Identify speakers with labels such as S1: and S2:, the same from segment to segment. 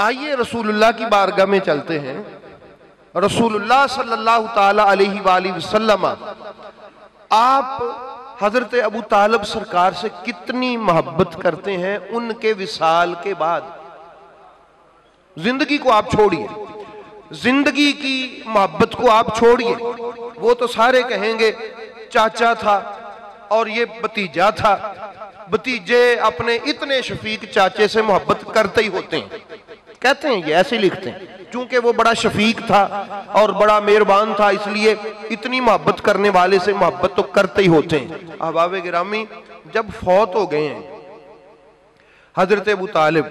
S1: आइए रसूलुल्लाह की बारगाह में चलते हैं। रसूलुल्लाह सल्लल्लाहु ताला अलैहि वसल्लम आप हजरत अबू तालिब सरकार से कितनी मोहब्बत करते हैं। उनके विसाल के बाद जिंदगी को आप छोड़िए, जिंदगी की मोहब्बत को आप छोड़िए। वो तो सारे कहेंगे चाचा था और ये भतीजा था, भतीजे अपने इतने शफीक चाचे से मोहब्बत करते ही होते हैं, कहते हैं ये ऐसे लिखते हैं। चूंकि वो बड़ा शफीक था और बड़ा मेहरबान था, इसलिए इतनी मोहब्बत करने वाले से मोहब्बत तो करते ही होते हैं। अहबाब गिरामी जब फौत हो गए हैं हजरत अबू तालिब,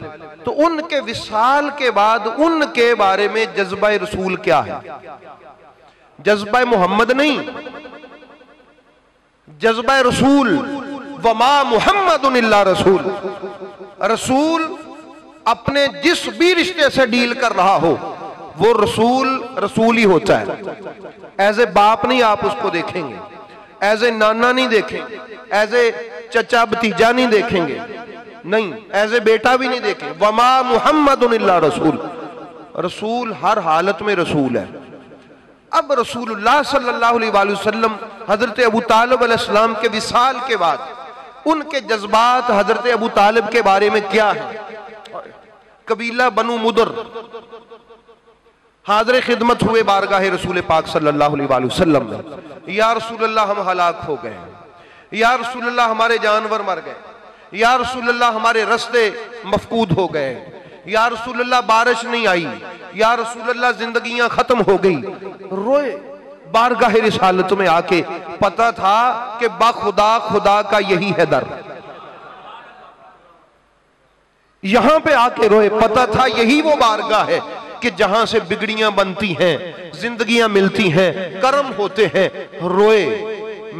S1: तो उनके विसाल के बाद उनके बारे में जज्बा रसूल क्या है? जज्बा मोहम्मद नहीं, जज्बा रसूल। वमा मुहम्मदुन इल्ला रसूल। रसूल अपने जिस भी रिश्ते से डील कर रहा हो वो रसूल ही होता है। एज ए बाप नहीं आप उसको देखेंगे, एज ए नाना नहीं देखेंगे, एज ए चचा भतीजा नहीं देखेंगे, नहीं, एज ए बेटा भी नहीं देखेंगे। वमा मुहम्मदुन इल्ला रसूल। रसूल हर हालत में रसूल है। अब रसूलुल्लाह सल्लल्लाहु अलैहि वसल्लम हजरत अबू तालिब अलैहिस्सलाम के विसाल के बाद उनके जज्बात हजरत अबू तालिब के बारे में क्या है? कबीला बनु मुदर हाज़िर खिदमत हुए बारगाह रसूल पाक सल्लल्लाहु अलैहि वसल्लम में। या रसूलल्लाह हम हलाक हो गए, या रसूलल्लाह हमारे जानवर मर गए, या रसूलल्लाह हमारे रास्ते मफकूद हो गए, या रसूलल्लाह बारिश नहीं आई, या रसूलल्लाह जिंदगियां खत्म हो गई। रोए बारगाह रिसालत में आके, पता था कि बाखुदा खुदा का यही है दर। यहां पे आके रोए, पता था यही वो बारगाह है कि जहां से बिगड़ियां बनती हैं, जिंदगियां मिलती हैं, कर्म होते हैं। रोए,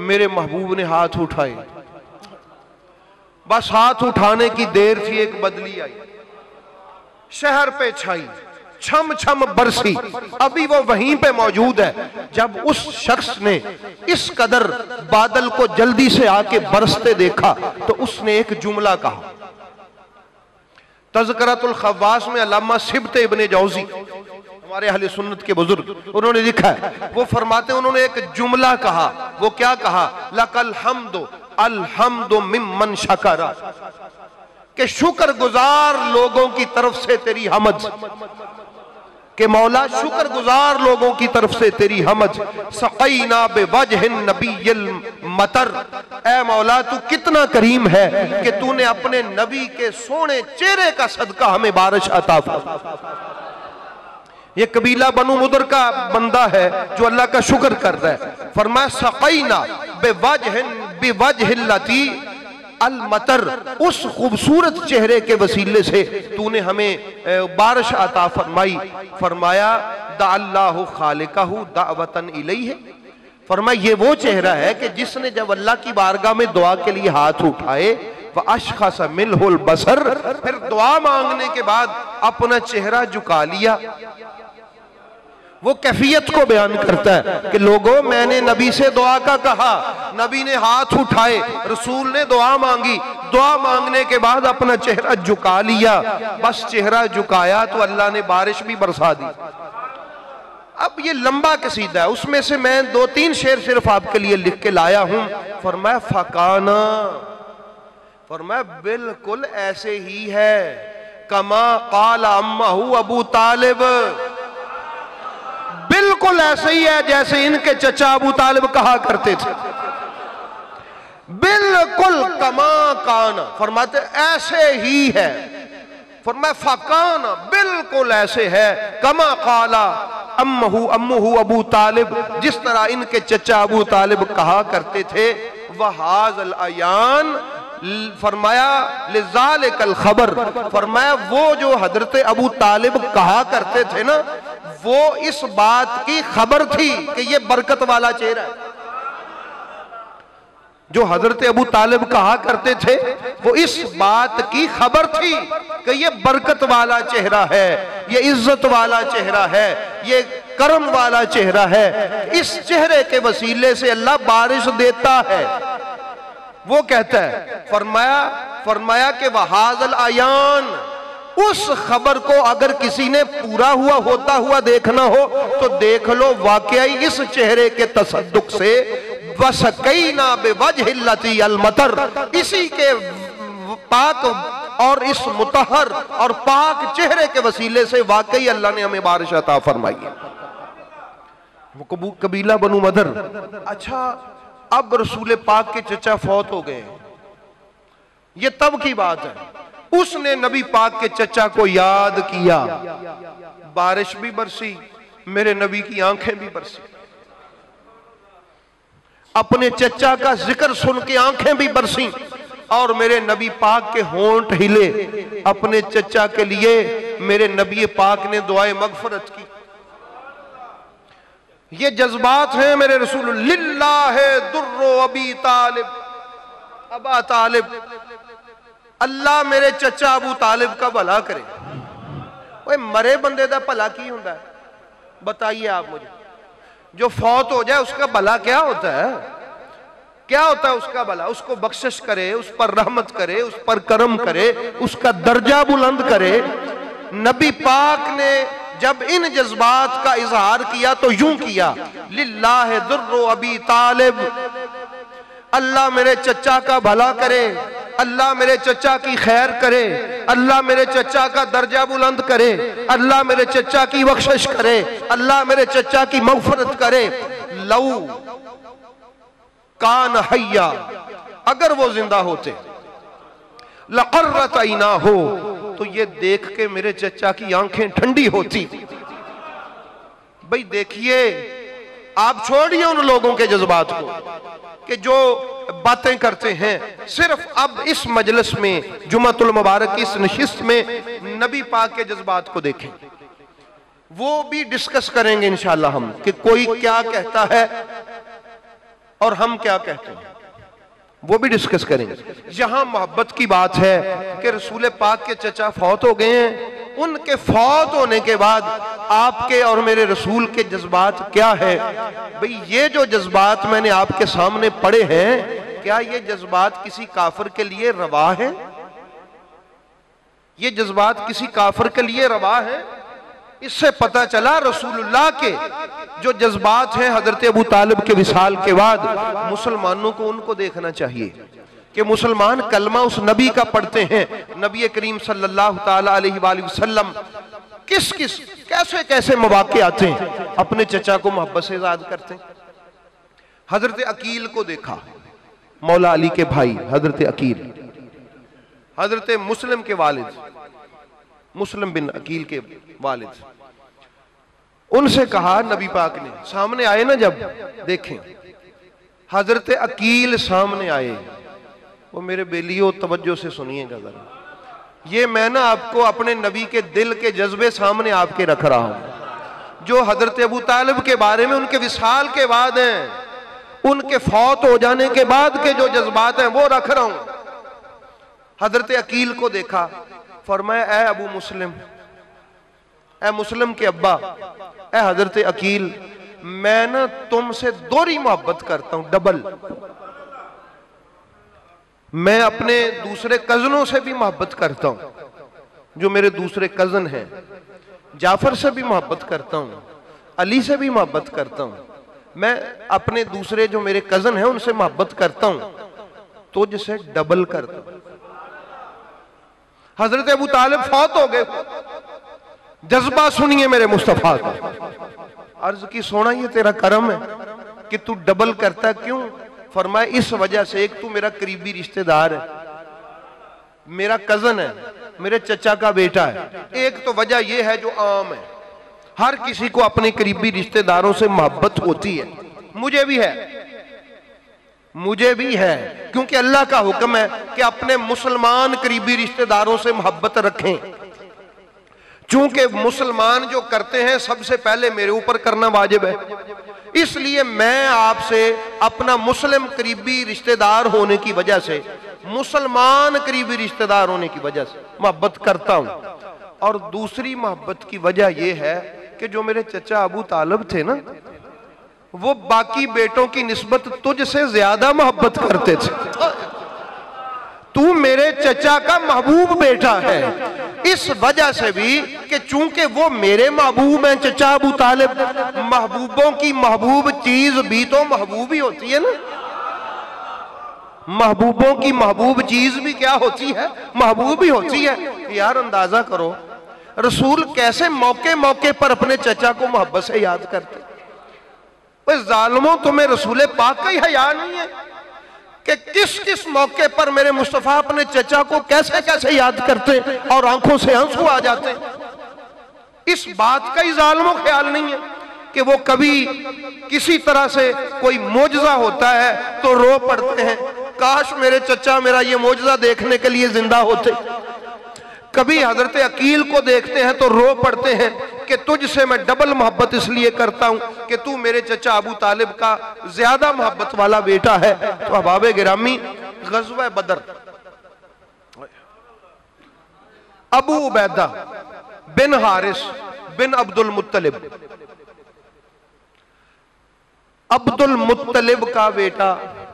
S1: मेरे महबूब ने हाथ उठाए, बस हाथ उठाने की देर थी, एक बदली आई, शहर पे छाई, छम छम बरसी। अभी वो वहीं पे मौजूद है जब उस शख्स ने इस कदर बादल को जल्दी से आके बरसते देखा तो उसने एक जुमला कहा। तज़किरतुल खव्वास में अल्लामा सिब्त इब्ने जौज़ी, हमारे अहले सुन्नत के बुजुर्ग, उन्होंने लिखा है, वो फरमाते उन्होंने एक जुमला कहा। वो क्या कहा? लकल हम्दु अलहम्दु मिम्मन शकरा, कि शुक्रगुजार लोगों की तरफ से तेरी हमद, कि मौला शुक्रगुजार लोगों की तरफ से तेरी हमद। सक़ीना बिवजहिन नबिय्यिल मतर, ऐ मौला तू कितना करीम है कि तूने अपने नबी के सोने चेहरे का सदका हमें बारिश अता फरमा। ये कबीला बनु मुदर का बंदा है जो अल्लाह का शुक्र कर रहा है। फरमाया सक़ीना बिवजहिल लती अल मतर, उस खूबसूरत चेहरे के वसीले से तूने हमें बारिश अता फरमाई। फरमाया दाअल्लाहु खालिकाहु दावतन इलैहि, फरमाया ये वो चेहरा है कि जिसने जब अल्लाह की बारगाह में दुआ के लिए हाथ उठाए व अशख़स मिनहुल बसर, फिर दुआ मांगने के बाद अपना चेहरा झुका लिया। वो कैफियत को बयान करता है कि लोगों, मैंने नबी से दुआ का कहा, नबी ने हाथ उठाए, रसूल ने दुआ मांगी, दुआ मांगने के बाद अपना चेहरा झुका लिया। बस चेहरा झुकाया तो अल्लाह ने बारिश भी बरसा दी। अब ये लंबा कसीदा है, उसमें से मैं 2-3 शेर सिर्फ आपके लिए लिख के लाया हूं। फरमाया फकाना, फरमाया बिल्कुल ऐसे ही है, कमा काल अम्माहू अबू तालिब, बिल्कुल ऐसे ही है जैसे इनके चचा अबू तालिब कहा करते थे। बिल्कुल कमा काना, फरमाते ऐसे ही है। फरमाया फकाना, बिल्कुल ऐसे है, कमा काला अम्मुहु अबू तालिब, जिस तरह इनके चचा अबू तालिब कहा करते थे। वहाज़ल अयान, फरमाया लिज़ालिकल खबर, फरमाया वो जो हजरत अबू तालिब कहा करते थे ना, वो इस बात की खबर थी कि ये बरकत वाला चेहरा है। जो हजरत अबू तालिब कहा करते थे वो इस बात की खबर थी कि ये बरकत वाला चेहरा है, ये इज्जत वाला चेहरा है, ये करम वाला चेहरा है। इस चेहरे के वसीले से अल्लाह बारिश देता है। वो कहता है, फरमाया कि वहाज़ल अयान, उस खबर को अगर किसी ने पूरा हुआ होता हुआ देखना हो तो देख लो, वाकई इस चेहरे के तसद्दुक से वसकैना बिवजहिल्लती अलमतर, इसी के पाक और इस मुतहर और पाक चेहरे के वसीले से वाकई अल्लाह ने हमें बारिश अता फरमाई है। वो कबीला बनु मदर। अच्छा, अब रसूल पाक के चचा फौत हो गए, ये तब की बात है। उसने नबी पाक के चचा को याद किया, बारिश भी बरसी, मेरे नबी की आंखें भी बरसी, अपने चचा का जिक्र सुन के आंखें भी बरसी और मेरे नबी पाक के होंठ हिले। अपने चचा के लिए मेरे नबी पाक ने दुआए मगफरत की। ये जज्बात हैं मेरे रसूल। लिल्लाहे दुर्रो अबी तालिब, अबा तालिब, अल्लाह मेरे चचा अबू तालिब का भला करे। ओए मरे बंदे दा भला की होता है, बताइए आप मुझे। जो फौत हो जाए उसका भला क्या होता है? क्या होता है उसका भला? उसको बख्शिश करे, उस पर रहमत करे, उस पर करम करे, उसका दर्जा बुलंद करे। नबी पाक ने जब इन जज्बात का इजहार किया तो यूं किया, लिल्लाह दुर्रो अबी तालिब, अल्लाह मेरे चचा का भला करे, अल्लाह मेरे चचा की खैर करे, अल्लाह मेरे चचा का दर्जा बुलंद करे, अल्लाह मेरे चचा की बख्शिश करे, अल्लाह मेरे चचा की मगफरत करे। लऊ कान हय्या, अगर वो जिंदा होते, लक़र्रत ऐना हो, तो ये देख के मेरे चचा की आंखें ठंडी होती। भाई देखिए, आप छोड़िए उन लोगों के जज्बात को कि जो बातें करते हैं। सिर्फ अब इस मजलिस में, जुम्मतुल मुबारक की इस नशिस्त में नबी पाक के जज्बात को देखें। वो भी डिस्कस करेंगे इंशाअल्लाह हम कि कोई क्या कहता है और हम क्या कहते हैं, वो भी डिस्कस करेंगे। यहां मोहब्बत की बात है कि रसूल पाक के चचा फौत हो गए हैं, उनके फौत होने के बाद आपके और मेरे रसूल के जज्बात क्या है? भाई ये जो जज्बात मैंने आपके सामने पढ़े हैं, क्या ये जज्बात किसी काफिर के लिए रवा है? ये जज्बात किसी काफिर के लिए रवा है? इससे पता चला रसूलुल्लाह के जो जज्बात हैं हजरत अबू तालिब के विसाल के बाद, मुसलमानों को उनको देखना चाहिए कि मुसलमान कलमा उस नबी का पढ़ते हैं। नबी करीम सल्लल्लाहु ताला अलैहि वसल्लम किस किस कैसे कैसे मौके आते हैं अपने चचा को मोहब्बत से याद करते हैं। हजरत अकील को देखा, मौला अली के भाई हजरत अकील, हजरत मुस्लिम के वालिद, मुस्लिम बिन अकील के वालिद, उनसे कहा नबी पाक ने, सामने आए ना जब, देखें हजरत अकील सामने आए। वो मेरे बेलियों तवज्जो से सुनिएगा जरा, ये मैं ना आपको अपने नबी के दिल के जज्बे सामने आपके रख रहा हूं, जो हजरत अबू तालिब के बारे में उनके विसाल के बाद हैं, उनके फौत हो जाने के बाद के जो जज्बात हैं वो रख रहा हूं। हजरत अकील को देखा, फरमाया ए अबू मुस्लिम, ए मुस्लिम के अब्बा, ए हजरत अकील, मैं ना तुमसे दोहरी मोहब्बत करता हूं, डबल। मैं अपने दूसरे कजनों से भी मोहब्बत करता हूं, जो मेरे दूसरे कजन हैं, जाफर से भी मोहब्बत करता हूं, अली से भी मोहब्बत करता हूं, मैं अपने दूसरे जो मेरे कजन हैं उनसे मोहब्बत करता हूं, तुझसे डबल करता हूं। हजरत अबू तालिब फौत हो गए। जज्बा सुनिए मेरे मुस्तफा का। अर्ज की, सोना ये तेरा करम है कि तू डबल करता, क्यों? फरमाया इस वजह से, एक तू मेरा करीबी रिश्तेदार है, मेरा कजन है, मेरे चचा का बेटा है। एक तो वजह यह है जो आम है, हर किसी को अपने करीबी रिश्तेदारों से मोहब्बत होती है, मुझे भी है, मुझे भी है, क्योंकि अल्लाह का हुक्म है कि अपने मुसलमान करीबी रिश्तेदारों से मोहब्बत रखें। चूंकि मुसलमान जो करते हैं सबसे पहले मेरे ऊपर करना वाजिब है, इसलिए मैं आपसे अपना मुस्लिम करीबी रिश्तेदार होने की वजह से, मुसलमान करीबी रिश्तेदार होने की वजह से मोहब्बत करता हूं। और दूसरी मोहब्बत की वजह यह है कि जो मेरे चचा अबू तालिब थे ना, वो बाकी बेटों की निस्बत तुझसे ज्यादा मोहब्बत करते थे। तू मेरे चचा का महबूब बेटा है, इस वजह से भी कि चूंकि वो मेरे महबूब हैं चचा अबू तालिब, महबूबों की महबूब चीज भी तो महबूब ही होती है ना। महबूबों की महबूब चीज भी क्या होती है, महबूब ही होती है। यार अंदाजा करो रसूल कैसे मौके मौके पर अपने चचा को मोहब्बत से याद करते। जालिमों, तुम्हें रसूल पाक का ही हया नहीं है कि किस किस मौके पर मेरे मुस्तफा अपने चचा को कैसे कैसे याद करते और आंखों से आंसू आ जाते। इस बात का ही जालिमों ख्याल नहीं है कि वो कभी किसी तरह से कोई मोजज़ा होता है तो रो पड़ते हैं, काश मेरे चचा मेरा ये मोजज़ा देखने के लिए जिंदा होते। कभी हजरत अकील को देखते हैं तो रो पड़ते हैं कि तुझसे मैं डबल मोहब्बत इसलिए करता हूं कि तू मेरे चचा अबू तालिब का ज्यादा मोहब्बत वाला बेटा है। तो अहबाब गिरामी, गज़वा बदर, अबू उबैदा बिन हारिस बिन अब्दुल मुत्तलिब, अब्दुल मुत्तलिब का बेटा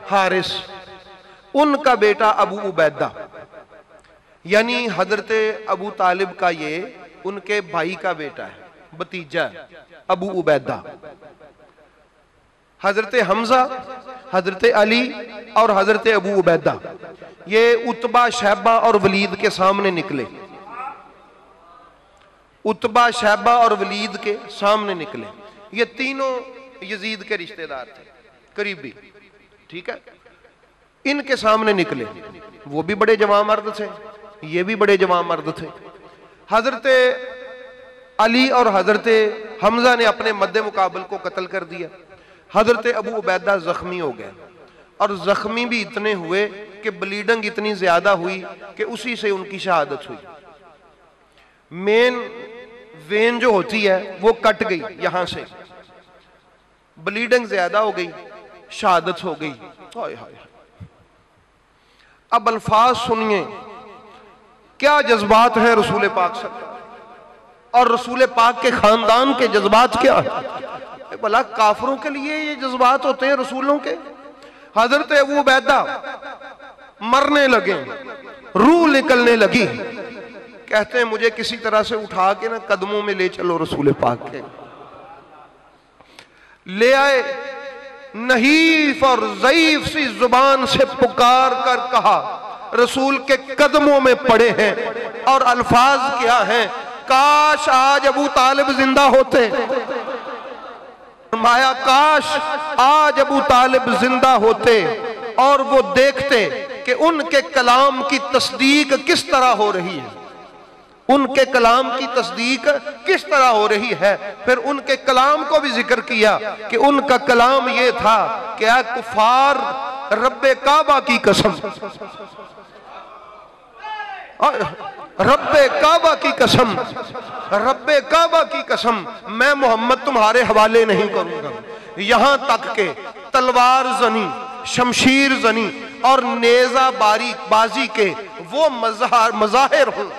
S1: हारिस, उनका बेटा अबू उबैदा, यानी हजरत अबू तालिब का ये उनके भाई का बेटा है, भतीजा है अबू उबैदा। हजरत हमजा, हजरत अली और हजरत अबू उबैदा ये उतबा, शैबा और वलीद के सामने निकले। उतबा, शैबा और वलीद के सामने निकले। ये तीनों यजीद के रिश्तेदार थे, करीबी, ठीक है। इनके सामने निकले, वो भी बड़े जवां मर्द थे, ये भी बड़े जवां मर्द थे। हजरत अली और हजरत हमजा ने अपने मद्दे मुकाबल को कत्ल कर दिया। हजरत अबू उबैदा जख्मी हो गए और जख्मी भी इतने हुए कि ब्लीडिंग इतनी ज्यादा हुई कि उसी से उनकी शहादत हुई। मेन वेन जो होती है वो कट गई, यहां से ब्लीडिंग ज्यादा हो गई, शहादत हो गई। हाय हाय। अब अल्फाज सुनिए, क्या जज्बात है रसूल पाक सरकार और रसूल पाक के खानदान के जज्बात क्या है। भला काफरों के लिए ये जज्बात होते हैं रसूलों के। हजरत अबू उबैदा मरने लगे, रूह निकलने लगी, कहते हैं मुझे किसी तरह से उठा के ना कदमों में ले चलो रसूल पाक के। ले आए, नहीफ और ज़ईफ सी जुबान से पुकार कर कहा, रसूल के कदमों में पड़े हैं। और अल्फाज क्या हैं, काश आज अबू तालिब जिंदा होते। फरमाया काश आज अबू तालिब जिंदा होते और वो देखते कि उनके कलाम की तस्दीक किस तरह हो रही है, उनके कलाम की तस्दीक किस तरह हो रही है। फिर उनके कलाम को भी जिक्र किया कि उनका कलाम ये था कि आ कुफार, रब्बे काबा की कसम, रब्बे काबा की कसम, रब्बे काबा की कसम, मैं मोहम्मद तुम्हारे हवाले नहीं करूंगा। यहां तक के तलवार जनी, शमशीर जनी और नेजा बाजी के वो मजाहिर हों,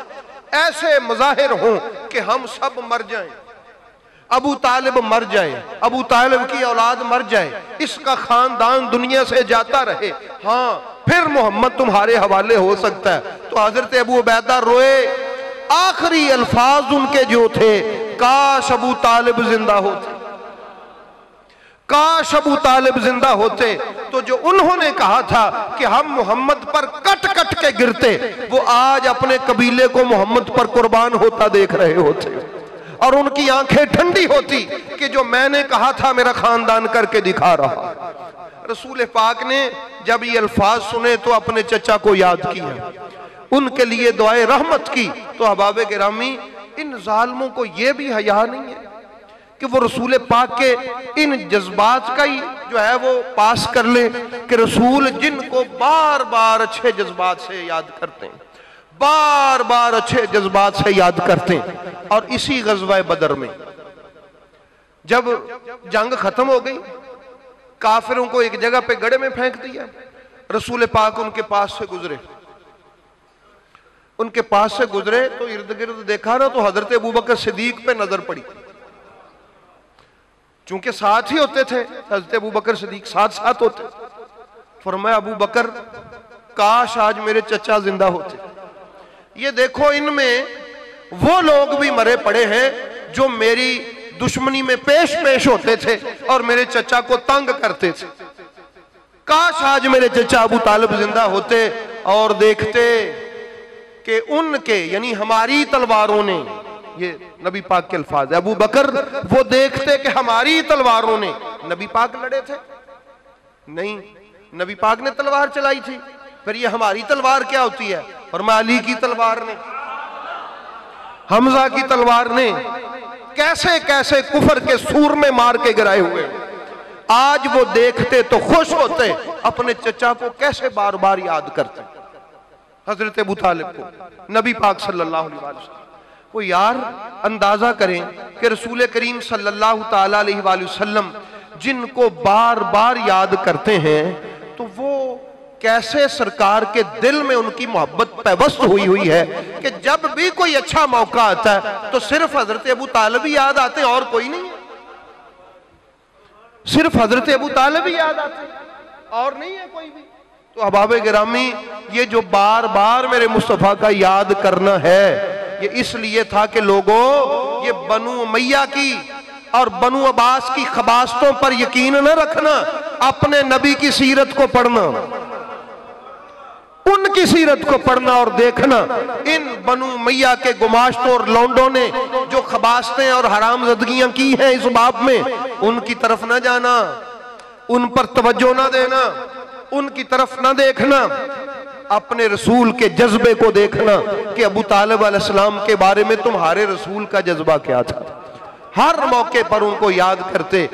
S1: ऐसे मजाहिर हों कि हम सब मर जाएं, अबू तालिब मर जाए, अबू तालिब की औलाद मर जाए, इसका खानदान दुनिया से जाता रहे, हाँ फिर मोहम्मद तुम्हारे हवाले हो सकता है। तो हजरत अबू उबैदा रोए। आखिरी अल्फाज उनके जो थे, काश अबू तालिब जिंदा होते, काश अबू तालिब जिंदा होते। तो जो उन्होंने कहा था कि हम मोहम्मद पर कट कट के गिरते, वो आज अपने कबीले को मोहम्मद पर कुर्बान होता देख रहे होते और उनकी आंखें ठंडी होती कि जो मैंने कहा था मेरा खानदान करके दिखा रहा। रसूल पाक ने जब ये अल्फाज सुने तो अपने चचा को याद किया, उनके लिए दुआए रहमत की। तो अहबाब गिरामी, इन जालिमों को ये भी हया नहीं है कि वो रसूल पाक के इन जज्बात का ही जो है वो पास कर ले कि रसूल जिनको बार बार अच्छे जज्बात से याद करते हैं, बार बार अच्छे जज्बात से याद करते हैं। और इसी गज़वा बदर में जब जंग खत्म हो गई, काफिरों को एक जगह पे गड़े में फेंक दिया, रसूल पाक उनके पास से गुजरे, उनके पास से गुजरे तो इर्द गिर्द देखा ना तो हजरत अबू बकर सिद्दीक पे नजर पड़ी। चूंकि साथ ही होते थे, हजरत अबू बकर सिद्दीक साथ साथ होते। फरमाया अबू बकर काश आज मेरे चचा जिंदा होते। ये देखो, इनमें वो लोग भी मरे पड़े हैं जो मेरी दुश्मनी में पेश पेश होते थे और मेरे चचा को तंग करते थे। काश आज मेरे चचा अबू तालिब जिंदा होते और देखते कि उनके यानी हमारी तलवारों ने, ये नबी पाक के अल्फाज है, अबू बकर वो देखते कि हमारी तलवारों ने, नबी पाक लड़े थे नहीं, नबी पाक ने तलवार चलाई थी, फिर ये हमारी तलवार क्या होती है? और अली की तलवार ने, हमजा की तलवार ने कैसे कैसे कुफर के सूर में मार के गिराए हुए। आज वो देखते तो खुश होते, अपने चचा को कैसे बार बार याद करते, हजरत अबू तालिब को, नबी पाक सल्लल्लाहु अलैहि वसल्लम। वो यार अंदाजा करें कि रसूल करीम सल्लल्लाहु ताला अलैहि वसल्लम जिनको बार बार याद करते हैं, तो वो कैसे सरकार के दिल में उनकी मोहब्बत पैवस्त हुई है कि जब भी कोई अच्छा मौका आता है तो सिर्फ हजरत अबू तालिब ही याद आते हैं और कोई नहीं, सिर्फ हजरत अबू तालिब ही याद आते हैं और नहीं है कोई भी। तो अहबाब गिरामी, ये जो बार बार मेरे मुस्तफ़ा का याद करना है, ये इसलिए था कि लोगों, ये बनु उमैया की और बनु अब्बास की खबासतों पर यकीन न रखना, अपने नबी की सीरत को पढ़ना, उनकी सीरत को पढ़ना और देखना। इन बनु मैया के गुमाश्तों और लौंडों ने जो खबासतें और हरामजदगियां की हैं इस बाब में, उनकी तरफ न जाना, उन पर तवज्जो न देना, उनकी तरफ न देखना, अपने रसूल के जज्बे को देखना कि अबू तालिब अलैहिस्सलाम के बारे में तुम्हारे रसूल का जज्बा क्या था। हर मौके पर उनको याद करते